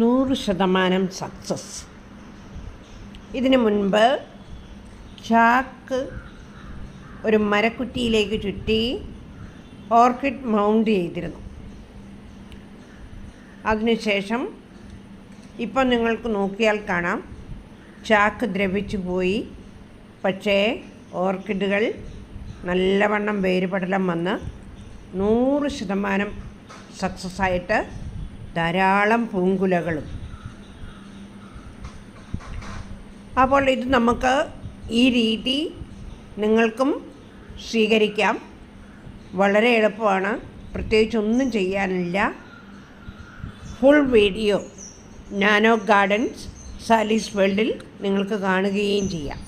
100% success. ഇതിനു മുൻപ് ചാക്ക് ഒരു മരക്കുറ്റിയിലേക്ക് ചുറ്റി ഓർക്കിഡ് മൗണ്ട് ചെയ്തിരുന്നു. അതിനുശേഷം ഇപ്പം നിങ്ങൾക്ക് നോക്കിയാൽ കാണാം, ചാക്ക് ദ്രവിച്ചു പോയി. പക്ഷേ ഓർക്കിഡുകൾ നല്ലവണ്ണം വേരുപടലം വന്ന് 100% സക്സസ്സായിട്ട് ധാരാളം പൂങ്കുലകളും. അപ്പോൾ ഇത് നമുക്ക് ഈ രീതി നിങ്ങൾക്കും സ്വീകരിക്കാം. വളരെ എളുപ്പമാണ്, പ്രത്യേകിച്ചൊന്നും ചെയ്യാനില്ല. Full video nano gardens Salis വേൾഡിൽ നിങ്ങൾക്ക് കാണുകയും ചെയ്യാം.